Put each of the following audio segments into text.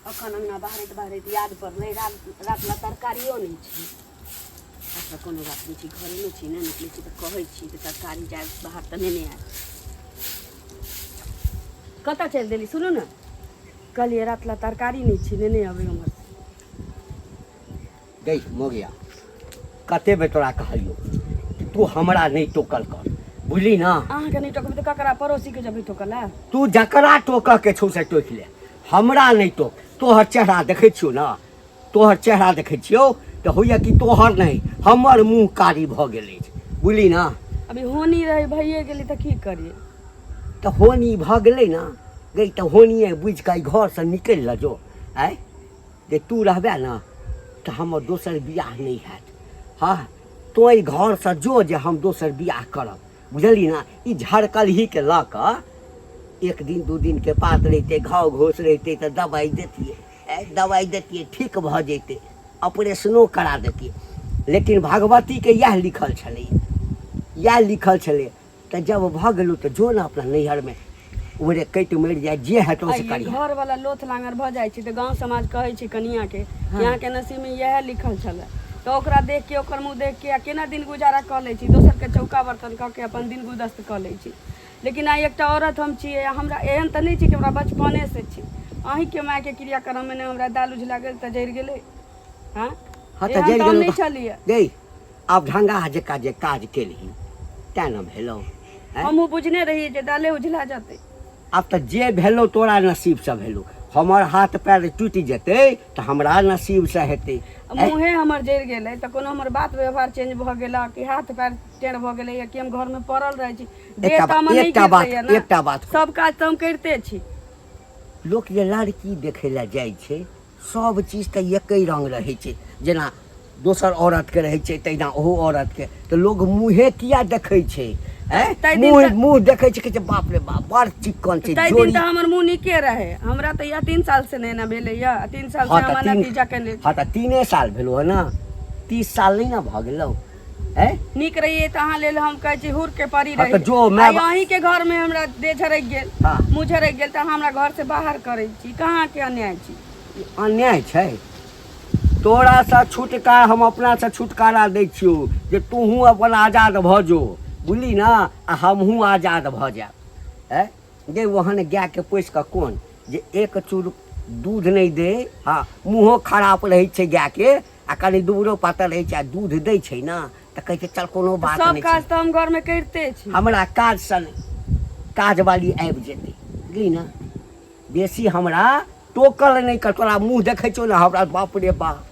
अखन अंगना बाहरैत याद पड़लै रातला तरकारियो नहीं छै। अच्छा कोनो बात नहीं छै, घरे में छी, नहीं निकलै छी तऽ कहै छी कि तरकारी जाए बाहर तऽ नेने आएब। कतऽ चलि देली सुनू ने, कहलिए रातला तरकारी नहीं छै, नेने अबै उम्हर से। गई मोगिया कते बेर तोरा कहलियो कि तू हमरा नहीं टोकल कर, बुझली ना। अहाँके नहीं टोकबै तऽ ककरा पड़ोसी के जबै टोकल है। तू जकरा टोकऽ के छौ से टोक ले, हमरा नहीं टोक। तोहर चेहरा देखै छियौ ना, तोहर चेहरा देखै छियौ तऽ होइए कि तोहर नहीं हमर मुँह कारी भऽ गेलै, बुझली ना। अभी होनी रहे भइए गेली तऽ की करिए। तऽ होनी भऽ गेलै ना गई, तऽ होनिए बुझि कऽ घर से निकलि ल जो। आय जे तू रहबे ना तऽ हमर दोसर बियाह नहीं हैत। हाँ तो ई घर से जो जे हम दोसर बियाह करब, बुझली ना। ई झड़कलही के लऽ कऽ एक दिन दू दिन के बात रहते, घाव घोष रहते तो दवाई देतिए ठीक भ जैते, ऑपरेशनो करा देतिए। लेकिन भगवती के यह लिखल छलै, यह लिखल छलै। तो जब भ गेलू तो जो ना अपना नैहर में ओरे कटि मरि जाए, जे हेतौ से करिया। घर वाला लोथ लांगर भ जाइ छै तऽ गांव समाज कहै छै कनिया के यहाँ के नसीब में यह लिखल छलै। तो ओकरा देख के ओकर मुँह देख के केना दिन गुजारा कऽ लै छी, दोसर के चौका बर्तन कऽ के अपन दिन गुदस्त कऽ लै छी। लेकिन आइ एकटा औरत हम छियै, हमरा एहन तऽ नहीं छै कि हमरा बचपने से छी। अहीं के माय के क्रियाक्रम में हमरा दाल उझला गेल तऽ जरि गेलै। हाँ हाँ एहन तऽ हम नहीं छलिए। गई आब ढंगा जका जे काज केलही तैं न भेलौ। हमहूँ बुझने रहिए जे दाले उझला जेतै। आब तऽ जे भेलौ तोरा नसीब से भेलौ। हमर हाथ पैर टूटि जेतै तऽ हमरा नसीब से हेतै। मुँहे हमर जरि गेलै तऽ कोनो हमर बात व्यवहार चेंज भऽ गेला कि हाथ पैर टेढ़ भऽ गेलै या कि हम घर में पड़ल रहै छी। एकटा बात सब काज तऽ हम करिते छी। लोक जे लड़की देखै लए जाइ छै सब चीज तऽ एकै रंग रहै छै, जेना दोसर औरत के रहै छै तहिना ओहो औरत के। तऽ लोग मुँहे किया देखै छै, मुँह देखै छै कि बाप रे बाप बड़ चिक्कन छै। तै दिन तऽ हमर मुँह नीके रहे, हमरा तऽ या 3 साल से नहीं ना भेलै या 3 साल से हमर नतीजा केने। हाँ तऽ 3 साल भेलो है ना, 30 साल नहीं ना भऽ गेलौ। नीक रहिए तऽ अहाँ लेल हम कहै छी हुर के परी हाँ रही। जो मैं अहीं के घर में हमरा देह झरक गेल, हाँ। मुँह झरक गेल तऽ हमरा घर से बाहर करै छी। कहाँ के अन्याय छी? अन्याय छै तोरा से छुटकारा, हम अपना से छुटकारा दै छियौ जे तूहू अपन आजाद भऽ जो, बुझली ना। आ हमहूँ आजाद भऽ जाएब। जे ओहन गाय के पोसि कऽ कोन जे एक चूर दूध नहीं दे। हाँ मुँहो खराब रहे छै गाय के आ कनी दूबरो पातर रहे छै आ दूध दै छै ना तऽ कहै छै चल कोनो बात नहीं। सब काज तऽ हम घर में करते छी। हमरा काज से काज वाली आबि जेतै, बुझली ना। बेसी हमरा टोकल नहीं कर। तोरा मुँह देखै छौ ना हमरा बाप रे बाप,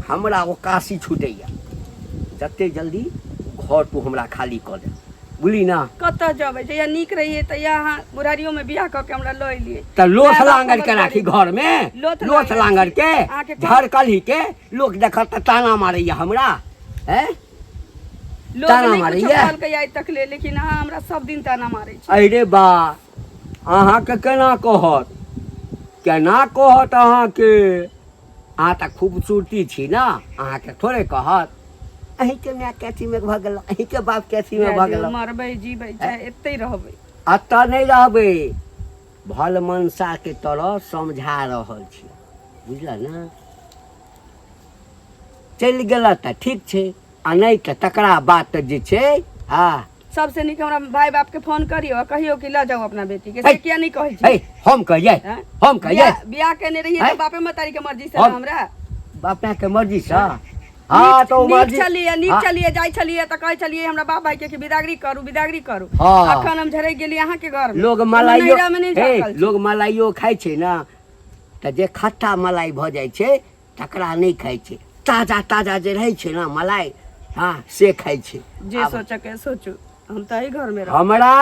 हमरा ओ काशी छूटैया। जते जल्दी घर तू हमरा खाली कऽ दे, बुझली ना। कतऽ जबै जहिया नीक रहिए तहिया अहाँ बुढ़ारियो में बियाह कऽ के हमरा लऽ एलिए। तऽ लोथ लांगर के राखी घर में, लोथ लांगर के झड़कलही के लोक देखत तऽ ताना मारैया हमरा। ताना मारैया आइ तक ले, लेकिन अहाँ हमरा सब दिन ताना मारै छी। अरे बा अहाँ के केना कहत, केना कहत अहाँ के? अहाँ तऽ खूबसूरती छी ना, अहाँ के थोड़े कहत। अहीं के माय के अथी में भऽ गेल, अहीं के बाप के अथी में भऽ गेल। मरबै जीबै चाहे एतै रहबै, अतऽ नहीं रहबै। भल मनसा के तरह समझा रहल छी, बुझल ना। चलि गेल तऽ ठीक छै आ नहीं तऽ तकरा बात जे छै। हाँ सबसे नीक हमरा भाई बाप के फोन करियो, कहियो कि ल जाओ अपना बेटी के। से किया नहीं कहै छी? हम कहिए बियाह केने रहिए तो बापे मतारी के मर्जी से हमरा। बापा के मर्जी से? हाँ तो नीक चलिए जाय छलिए तऽ कहै छलिए हमरा बाप भाई के बिदागरी करू। अखन हम झरक गेली अहाँ के घर में। लोग मलाइयो खाइ छै ना तऽ जे खट्टा मलाई भऽ जाइ छै तकरा नहीं खाइ छै। ताजा ताजा जे रहै छै ना मलाई, हाँ से खाइ छै। जे सोचे के सोचू, हम तो ही घर में रह। हमरा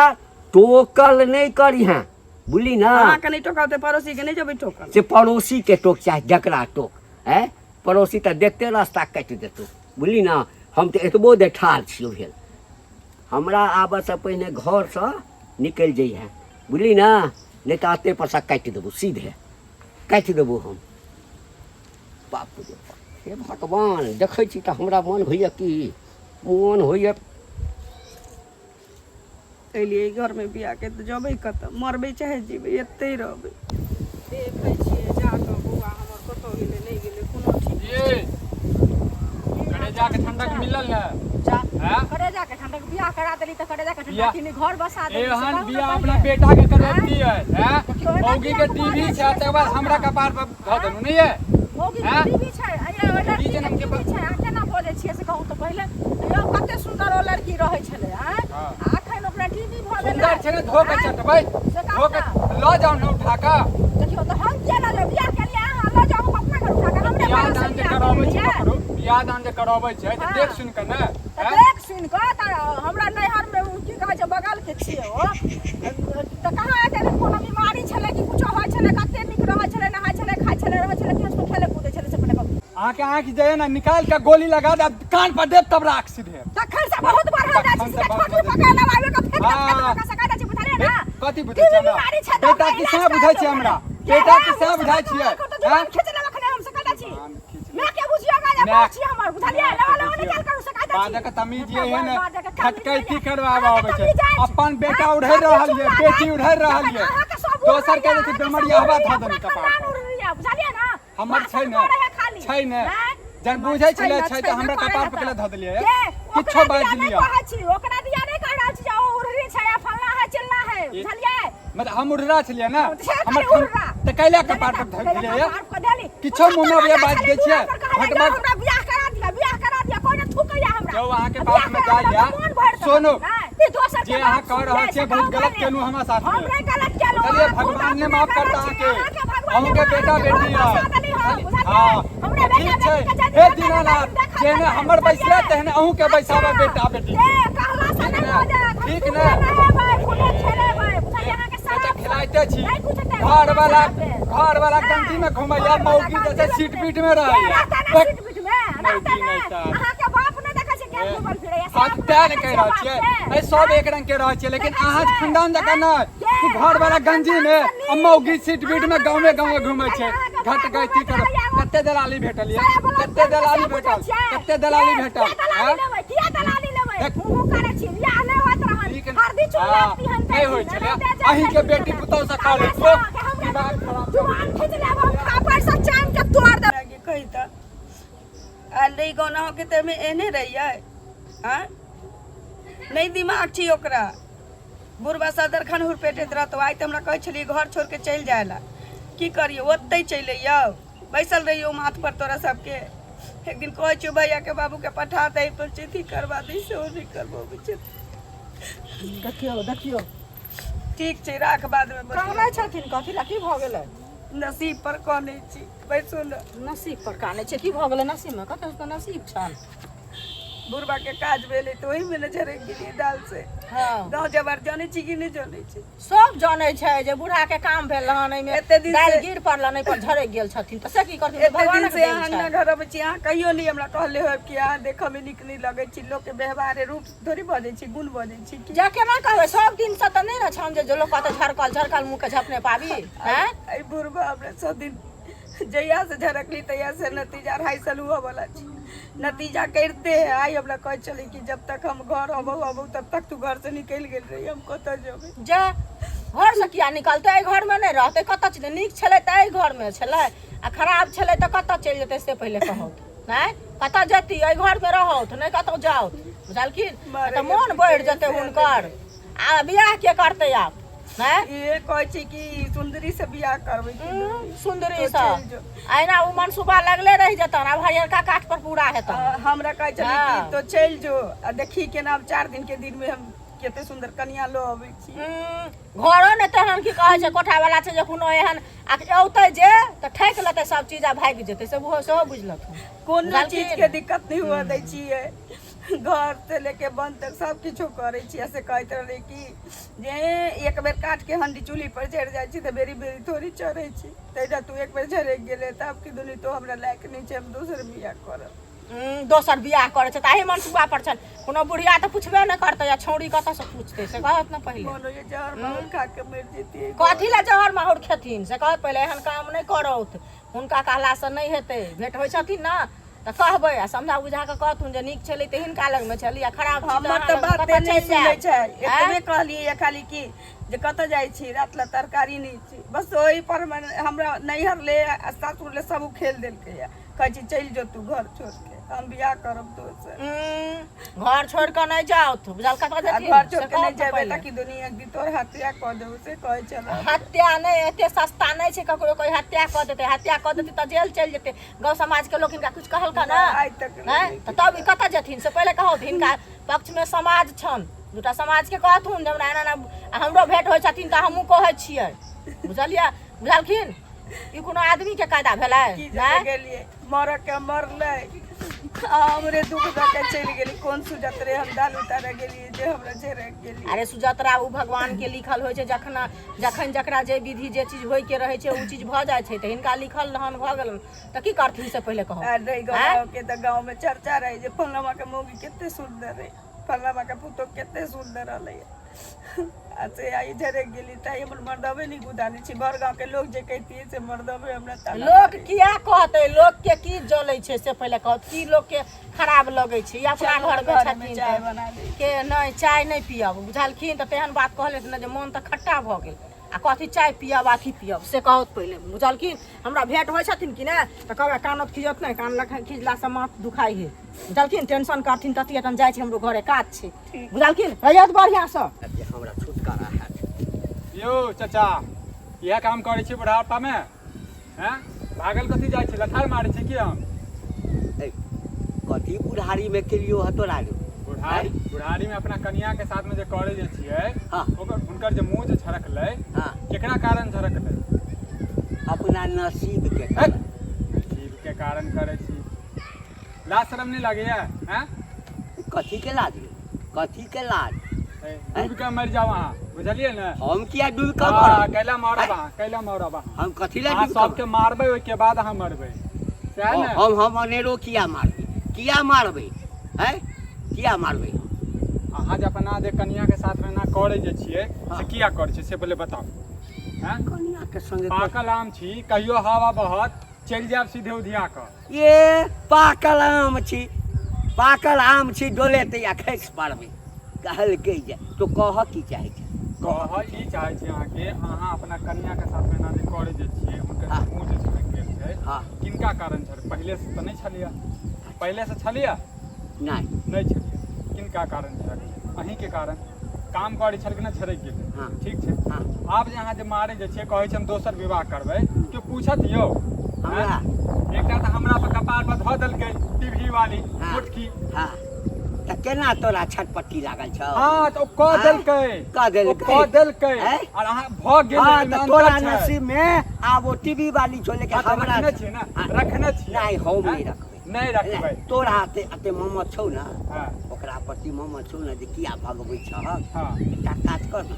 टोकल नहीं करी हैं, बुझली ना। अहाँ के नहीं टोकल तो पड़ोसी के नहीं जबै टोकल। से पड़ोसी के टोक चाहे जकरा टोक, पड़ोसी तऽ देखते रास्ता काटि देतौ, बुझली ना। हम तऽ एतबो दे ठाढ़ छियौ भेल। हमरा आबऽ से पहिने घर से निकलि जइहे, बुझली ना। नहीं तऽ अते पर से काटि देबो, सीधे काटि देबो हम। बाप रे बाप, हे भगवान देखै छी तऽ हमरा मन होइए कि मन होइए। एलिए घर में बियाह के तो जबै कतऽ, मरबै चाहे जीबै एतै रहबै। देखै छियै जा कऽ बौआ गेल ने जा हां करे जाके ठंडा के बियाह करा देली त करे जाके ठंडा किनी घर बसा देली एहन बियाह अपना बेटा के करती है हैं मौगी के टीवी छै तकर बाद हमरा कपार पर ध देनु नहीं है मौगी के टीवी छै अरे ओ लड़की के टीवी छै आ केना बोले छियै से कहू त पहिले यो कते सुंदर ओ लड़की रहै छले हैं आखन ओकरा टीवी भ गेल सुंदर छै ने धोके चटबै धोके ल जाऊ न उठा के देखियो त हम केना ले बियाह के लिए अहाँ ल जाऊ अपना घर उठा के हमरे बियाह दान जे कराबै छै ककरो बियाह दान जे कराबै छै त देख सुन के ने देख सुन के त हमरा नैहर में की कहै छै बगल के छियै ओ त कहाँ एते कोनो बीमारी छले कि कुछो होय छले कते निक रहै छले नहाय छले खाय छले रहै छले केस खेले कूदे छले से पहिले आके आंख जे है ना निकाल के गोली लगा दे कान पर दे तब राख सीधे तखन से बहुत बढ़ा जाइ छै छोटी पकड़ लगावे के फेंक के सका दै छै बुझलिए ना कथि बुझै छै हमरा बेटा किसा बुझै छै हमरा बेटा किसा बुझै छियै हां खिचले रखने हम सका दै छी मैं के बुझियो का जा छी हमर बुझलिए लेवल निकाल कर सका दै छी बाजा के तमीज ये है ना खटकै की करवाबा आबै छै अपन बेटा उड़ै रहल ये बेटी उड़ै रहल ये दोसर के जे बेमारी हवा ध देन कपार बुझलिए ना हमर छै ने जन बुझै छले छै त हमरा कपार पर ध देलिए किछो बाज लिया ओकरा दिया नहीं कह रहल छी ओ उड़री छै फलना है चिल्ला है बुझलिए मतलब हम उड़रा छलिए ना हमर त कैला कपार पर ध देलिए किछो मुंह में बाज दै छियै हटबा हमरा बियाह करा दिया कोई ने थूकैया हमरा जो अहाँ के बात में जाइया सुनो जे अहाँ कह रहल छियै बहुत गलत केनु हमरा साथ में हमरे गलत केलु चलिए भगवान ने माफ करता अहाँ के बेटा बेटी है हां हमरे ठीक छै हे दीनानाथ जेने हमर बैसले तेहने अहू के बैसाबा बेटा बेटी कहला से नहीं हो जा ठीक ने खुले खेले भाई बुझाई यहां के साथ खिलाइते छी घर वाला कंटी में घुमैया मौगी जैसे सीट पीट में रहैया सीट पीट में रहता है अहां के बाप ने देखै छै के घुमल फिरै या हाथ तैर कह रहल छियै ए सब एक रंग के रहै छै लेकिन अहाँ खानदान जका न कि घर वाला गंजी में मौगी सीट पीट में गांव में घुमै छै घट गई की कर कते दलाली भेटल ये कते दलाली भेटल किया दलाली लेबै मुंह करे छी बियाह नै होत रहन हरदी चुलाती हन नै होय छले अहीं के बेटी पुतौ से खा ले दिमाग खराब जुबान खींच लेब हम खापर से चाम के तोड़ दे कहि त आ ले गाना हो के त में एने रहियै हां नै दिमाग छी ओकरा बुढ़वा सदर खान हुरपेटैत रहतो आइ त हमरा कहै छली घर छोड़ के चल जायला की करियो ओतै चल अइयो बैसल रहियो माथ पर तोरा सबके एक दिन कहै छियो भैया के बाबू के पठा दे पर चिट्ठी करवा दै से ओ नहीं करबो देखियो ठीक छै राख बाद में कहै छथिन कथि ला की भ गेलै नसीब पर कहने छी बैसो न नसीब पर काने छै की भ गेलै नसीब में कतौ त नसीब छन बुढ़वा के काज भेलै तो ओही में न झरे गिरी दाल से हां गांव जबर जाने छी कि नहीं जाने छी सब जाने छै जे बूढ़ा के काम भेल हन एमे एते दिन दाल से गिर पड़ला नै पर झरे गेल छथिन त से की करथिन भगवान से अहाँ घर अब छी अहाँ कहियो नहीं हमरा कहले हो कि अहाँ देखऽ में निक नहीं लगे छी लोग के व्यवहार रूप थोड़ी बजे छी गुण बजे छी कि जा केना कहबै सब दिन से त नै न छम जे लोग कहते झरकल मुंह के झपने पाबी हैं आई बुढ़वा हमरे सब दिन जइया से झरकली तैया से नतीजा 2.5 साल हुआ वाला छी नतीजा करते है आई हमरा कह चले कि जब तक हम घर अब तब तक तू घर से निकल गेल रही हम कत जेबै जा घर से किया निकलते घर में नहीं रहते कत चले निक छले त घर में छले आ खराब छले त कत चल जेते से पहले कहौ नहीं कत जती घर में रहौ नहीं कत जाओ बुझलखिन त मन बढ़ जते हुनकर आ बियाह के करते आप नहीं ये कहै छी कि सुंदरी से बियाह करबै सुंदरी से आइना उ मनसुबा लगले रह जतन अब हरियरका काठ पर पूरा हेतन हमरा कहै छली कि तो चल जो आ देखी के नाम 4 दिन के दिन में हम केते सुंदर कन्या लो आबै छी घरो ने तेहन की कहै छै कोठा वाला छै जे कोनो एहन आ औतै जे त ठेक लेतै सब चीज आ भाग जेतै से वो सब बुझलक कोन चीज के दिक्कत नहीं हुआ दै छियै घर से लेके बंद तक सब किछो करे छी ऐसे कहत रहे कि जे एक बेर काट के हंडी चूल्ही पर चढ़ जाय छी त बेरी बेरी थोड़ी चढ़े छी तैजा तू एक बेर झरे गेले त अब की दुनी तो हमरा लायक नहीं छै हम दोसर बियाह करब दोसर बियाह करे छै ताही मनसुबा पर छन कोनो बुढ़िया त पूछबे न करतै या छौड़ी कत से पूछतै से कहत न पहिले कोनो ये जहर मार खा के मर जेती कथि ला जहर माहुर खेथिन से कहत पहिले एहन काम नहीं करौत हुनका कहला से नहीं हेतै भेट होय छथिन न त कहबै आ समझा बुझा के कहथुन जे नीक छलै त हिनका लग में छली आ खराब हमर त बात नहीं सुनै छै एतबे कहलिए खाली कि जे कतऽ जाइ छी रात ला तरकारी नहीं छी बस ओही पर हमरा नैहर ले सासुर ले सब खेल देलकै या कहै छी चल जो तू घर छोड़ के हम बियाह करब तो से घर छोड़ के नहीं जाओ तू बुझल कतऽ जेती घर छोड़ के नहीं जेबै ताकि दुनिया दी तोर हत्या कर देबो से कहै चल हत्या नहीं एते सस्ता नहीं छे ककरो कोई हत्या कर देते त जेल चल जेते गांव समाज के लोग इनका कुछ कहल का ना आज तक हैं त तब ई कतऽ जेथिन से पहले कहो हिनका पक्ष में समाज छन दूटा समाज के कहथुन जे हमरा एना हमरो भेंट होय छथिन त हमहू कहै छियै बुझलिया बुझलखिन ई कोनो आदमी के कायदा भेलै की जगह गेलिए मर के मरले हमरे दुख दऽ के चलि गेली कोन सुजत रे हम दाल उतारे गेलिए जे हमरा झेरे गेली अरे सुजतरा उ भगवान के लिखल होय छै जखन जकरा जे विधि जे चीज होय के रहे छै उ चीज भ जाय छै त हिनका लिखल रहन भ गेलन त की करथिन से पहले कहो अरे गाँव के त गाँव में चर्चा रहे जे फलनमा के मौगी केते सुंदर रहे फलनमा के पुतो केते सुंदर रहले ऐसे आई झरे गेली ताई हमर मर्दवे नहीं गुदानी छी भर गाँव के लोग जे कहती से मर्दवे हमरा ताला लोग किया कहते लोग के की जले छै से पहले कहत की लोग के खराब लगे छै या अपना घर में छथिन चाय बना दे के नहीं चाय नहीं पियब बुझलखिन त तेहन बात कहले न जे मन त खट्टा भ गेल आ कथी चाय पियब आथी पियब से कहत पहले बुझलखिन हमरा भेंट होय छथिन कि ने त कहबे कानत खिजत नहीं कान लख खिजला से माथ दुखाई है बुझलखिन टेंशन करथिन तती तन जाय छै हमरो घरे काज छै बुझलखिन रहियत बढ़िया से हमरा छुटकारा हैत यो चाचा यह काम करे छी बुढ़ापा में हैं भागल कथी जाइ छी लठार मारे छी की हम ए, कथी बुढ़ारी में केलियो ह तोरा रे बुढ़ारी में अपना कन्या के साथ में जे करे जे छियै हाँ। ओकर हुनकर जे मुंह जे झरकलै हाँ केकरा कारण झरकलै अपना नसीब के नसीब के कारण करे छी लाज शरम नहीं लगैया हैं कथी के लाज रे? कथी के लाज डूब के मर जाओ वहाँ बुझलिए ना हम किया डूब के हाँ, मरब? कैला मारब अहाँ कैला मारब अहाँ हम कथी ला अहाँ डूब के सबके मारबै ओहिके बाद अहाँ मरबै सएह ने हम अनेरो किया मारबै हैं किया मारबै अहाँ जे अपना जे कन्या के साथ में ना करे जे छियै हाँ। से किया करे छियै से पहले बताओ हैं कन्या के संगे पाकल आम छी कहियो हवा बहत चलि जायब सीधे उधिया कऽ ये पाकल आम छी डोले ते या खैस पारबै कहल के जे तो कह की चाहे छै कह ई चाहे छी अहाँ के अहाँ अपना कन्या के साथ में ना जे करे जे छियै हुनकर हाँ। मुंह जे झरक गेल छै हाँ किनका कारण छल पहले से तऽ नहीं छलिया पहले से छलिया नहीं नहीं छलिया किनका कारण झरक अहीं के कारण काम करै छल कि ना झरक गेल हाँ। ठीक छै हाँ आब जे अहाँ जे मारे जे छियै कहै छै हम दोसर विवाह करबै केओ पूछत यौ हमरा एकटा तऽ हमरा पर कपार पर धऽ देलकै टीवी वाली हाँ। मुटकी हाँ त केना तोरा छटपट्टी लागल छौ हाँ तऽ ओ कह हाँ। देलकै कह देलकै। ओ कह देलकै हैं? और अहाँ भऽ गेल हाँ एहिमे त अंतर तोरा छै। नसीब में आब ओ टीवी वाली छो लेकिन हाँ, तऽ हमरा रखने छियै ना हाँ। रखने छियै नहीं हम हैं? नहीं रखबै नहीं रखबै तोरा अते मोहम्मद छौ ना हाँ ओकरा प्रति मोहम्मद छौ ना जे किया भगबै छह हाँ एकटा काज कर ना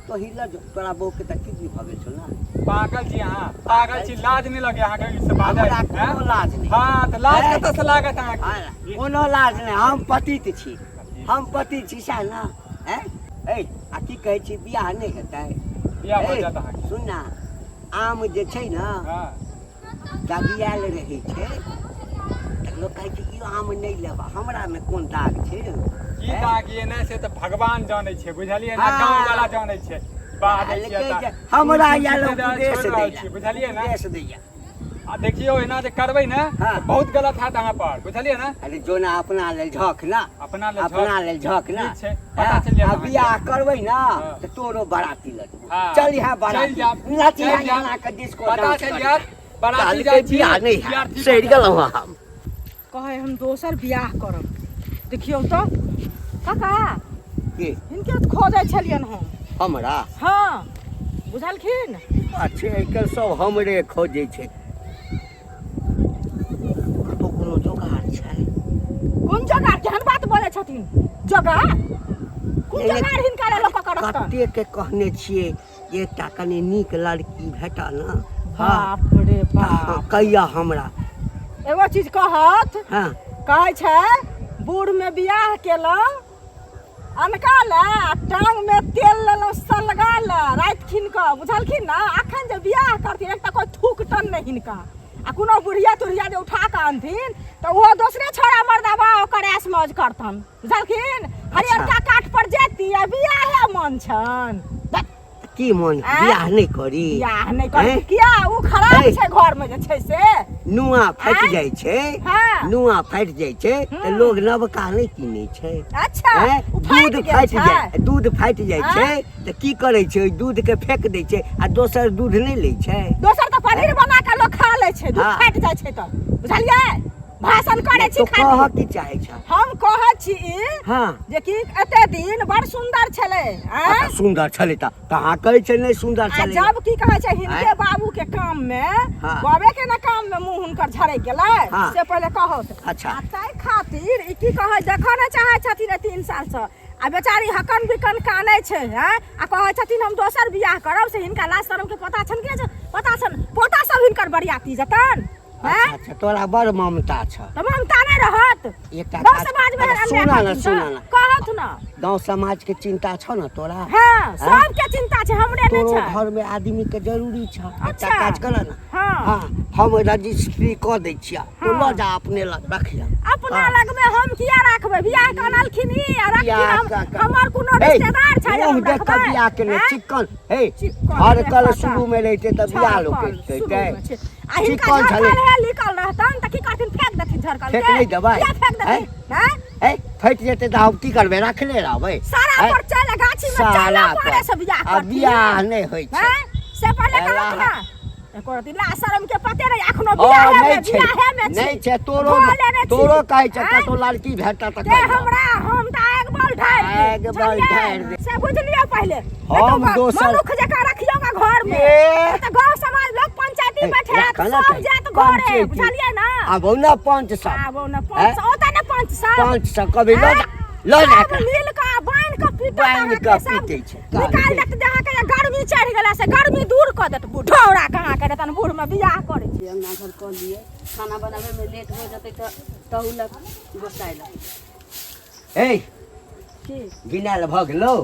तो हिला जो तोरा बहू के त टीवी भगै छौ ना पागल छी अहाँ पागल छी लाज नहीं लगे अहाँ के इससे बात हमरा कोनो लाज नहीं हाँ तो लाज हैं? कतऽ से लागत अहाँ हाँ, के कोनो लाज नहीं हम पतित छी हम पति छी सएह ना हैं ए आ की कहै छी बियाह नहीं हेतै बियाह भऽ ए, जायत अहाँ के सुन ना आम जे छै ना हाँ दबियाल रहै छै त लोग कहै छै ई आम नहीं लेबा हमरा में कोन दाग छै की दाग ये ने से तो भगवान जाने छे बुझलिए ना हाँ। गांव वाला जाने छे बात है लेकिन हमरा या लोग उपदेश छोड़ रहल छी, दैया बुझलिए ना उपदेश दैया आ देखियो एना जे करबै ना हाँ। तो बहुत गलत हैत अहाँ पर बुझलिए ना अरे जो ना अपना लेल झक ना अपना ले अपना लेल झक ना ठीक छै, पता चल जायत आ अहाँके। बियाह करबै ना हाँ। त तोरो बाराती लटबो हाँ। चल यहाँ बाराती चल जाब, नच चल जाब। यहाँ के डिस्को पता डांस चल कर। जायत बाराती काल्हि जाइ के छी बियाह नहीं बियाह है ठीक सड़ गेलहुँ हम कहे हम दोसर बियाह करब देखियौ तो काका के हिनके तो खोजै छलियन हम हमरा हाँ बुझलखिन अच्छे आइकाल्हि सब हमरे खोजै छै कतौ कोनो जोगाड़ छै कोन जगह केहन बात बोले छथिन जगह कोन नहीं, जगह हिनका ले लोक करतन कते के कहने छियै जे एकटा कनी नीक लड़की भेटा ना बाप रे बाप कहिया हमरा एगो चीज कहत हाँ कहै छै बूढ़ में बियाह केलहुँ अनका ले टांग में तेल लेलहुँ सलगा ले राति खिन कऽ बुझलखिन ना अखन जे बियाह करथिन एकटा कोई थूक टन नहीं हिनका आ कोनो बुढ़िया तुढ़िया जे उठा कऽ अनथिन तऽ ओहो दोसरे छोड़ा मर्दाबा ओकर ऐश मौज करथन बुझलखिन हरियरका काठ पर जेती आ बियाहे मन छन की मन आँय? बियाह नहीं करी बियाह नहीं कर हैं? किया उ खराब ए। छै घर में जे छै से नुआ फाटि आँय? जाइ छै हाँ। नुआ फाटि जाइ छै तऽ लोग नवका नहि किनै छै अच्छा हैं? उ फाटि दूध गेल फाटि छै। जाइ दूध फाटि जाइ छै तऽ की करै छै ओइ दूध के फेक दै छै आ दोसर दूध नहि लै छै दोसर तऽ पनीर बना के लोग खा लै छै दूध हाँ। फाटि जाइ छै तऽ बुझलियै भाषण करे छी तो खाली कहऽ की चाहै छ हम कहै छी हाँ जे कि एते दिन बड़ सुंदर छलै आ सुन्दर छलै तऽ कहाँ कहै छै नहि सुन्दर आ छलै जब की कहै छै हिनके आँय? बाबू के काम में हाँ। बाबे के ना काम में मुंह हुनकर झड़क गेलै हाँ। से पहले कहो अच्छा। ताहि खातिर ई की कहै देखऽ नहि चाहै छथिन 3 साल से आ बेचारी हकन बिकन कानै छै हैं आ कहै छथिन हम दोसर बियाह करब से हिनका लाज शरम के पता छन के पता छन पोता सब हिनकर बरियाती जतन हैं अच्छा तोरा बड़ ममता छ त ममता नहीं रहत एकटा गाँव काज- समाज में अरे हमरा सुना खातिर न सुना न कहत न गांव समाज के चिंता छ न तोरा हाँ सबके चिंता छै हमरे नहीं तोरो छै घर में आदमी के जरूरी छ एकटा अच्छा। काज कर न हाँ। हाँ हम रजिस्ट्री कऽ दै छिया तो हाँ। ल जा अपने लग रखिया अपना लग में हम किया रखबै बियाह करलखिन ई आ रखिन हमर कोनो हे, रिश्तेदार छै मुँह देख कऽ बियाह केने हैं? चिक्कन हे चिक्कन हर देख कल कऽ शुरू में रहते तऽ बियाह लोग कहते आ हिनका चिक्कन छलै झरकल है लिखल रहतन त की करथिन फेंक देथिन झरकल फेंक के नहीं देबै। किया फेंक देथिन हैं हे फटि जेतै तऽ हम की करबै रखले रहबै सारा हैं? पर चल गाछी में साला चल पड़े से बियाह आ करथिन बियाह नहीं होइ छै हैं से पहले एला- कहत ना एको रति ला शरम के पते रही एखनो ओ बियाह नहीं में छै बियाह में नहीं छै तोरो भोले ने छी। तोरो कहै छै हैं? कतौ लड़की भेटत तऽ ते कहियो। हमरा हम त आग बल ढार आगि बल ढारि दे। से बुझलिए पहले हम दोसर- मनुख जका रखियो का घर में ए। त गांव समाज लोग पंचायती ए, बैठे रखा ना सब कहीं। जात घर है पंचायती। बुझलिए ना आबौ न पंच सब आबो न पंच ओता न पंच सब पंच सब कभी ल जा ल जा सब मिल का बांध का पीटो बान्हि कऽ पीटै छै। निकाल देत जहाँ के गर्मी चढ़ गेला से गर्मी दूर क देत बुढ़ौरा कहाँ के देतन बूढ़ में बियाह करे छी अंगना घर कऽ लिए खाना बनाबे में लेट हो जेतै तऽ तहुलक गोसाइलक ए की गिनाल भऽ गेलौ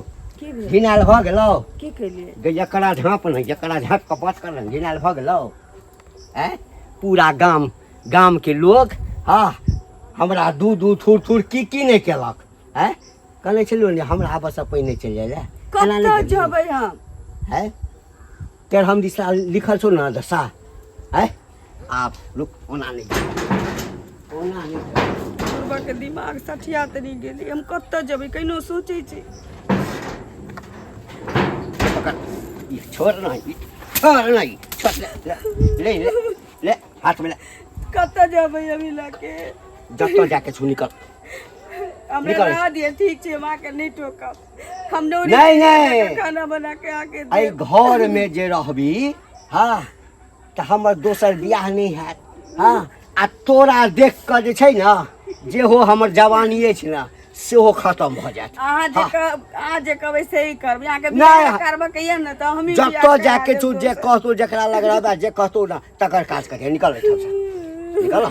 की भेल गिनाल भऽ गेलौ की केलिए गे जकरा झाँप नहि जकरा झाँप कऽ बच कर गिनाल भऽ गेलौ हैं पूरा गाम के लोग हाँ हमरा दू थुर की नहि केलक हैं कहने छलियो ने हमरा बस पहिने चलि जाइ लए कतऽ जेबै हम है तेर हम दिशा लिखल छौ ना दशा है आप रुक ओना नहीं पूर्वा के दिमाग सठिया तनी गेली हम कतऽ जेबै कहिनो सोचै छी पकड़ ये छोड़ नहीं छोड़ ले हाथ में ले कतऽ जेबै अभी लके जत्तो जाके छू निकल हमरा निकल। रह दिए ठीक छै माँ के नहीं टोकब हम नौरी नहीं। खाना बना के आके आई देब। घर में जे रहबी हाँ तो हमर दोसर बियाह नहीं हैत हाँ आ तोरा देख कऽ जे छै ना जे हो हमर जवानिए छै ना सेहो खत्म भऽ जायत अहाँ जे कहबै से ही करबै अहाँके नहीं। बियाह करबै कहिए ने तऽ हम ही बियाह जत्तो करा जाके देब छू जे दोसर। कहतो जकरा लग रहबा जे कहतो ना तकर काज करिए निकल एठाम से निकल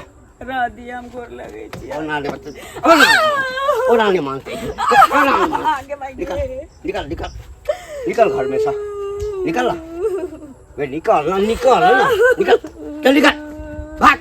रह दिए हम गोर लगै छी ओना नहीं मानते आगे भाई निकल घर में सा निकल ना निकल ना निकल चल निकल भाग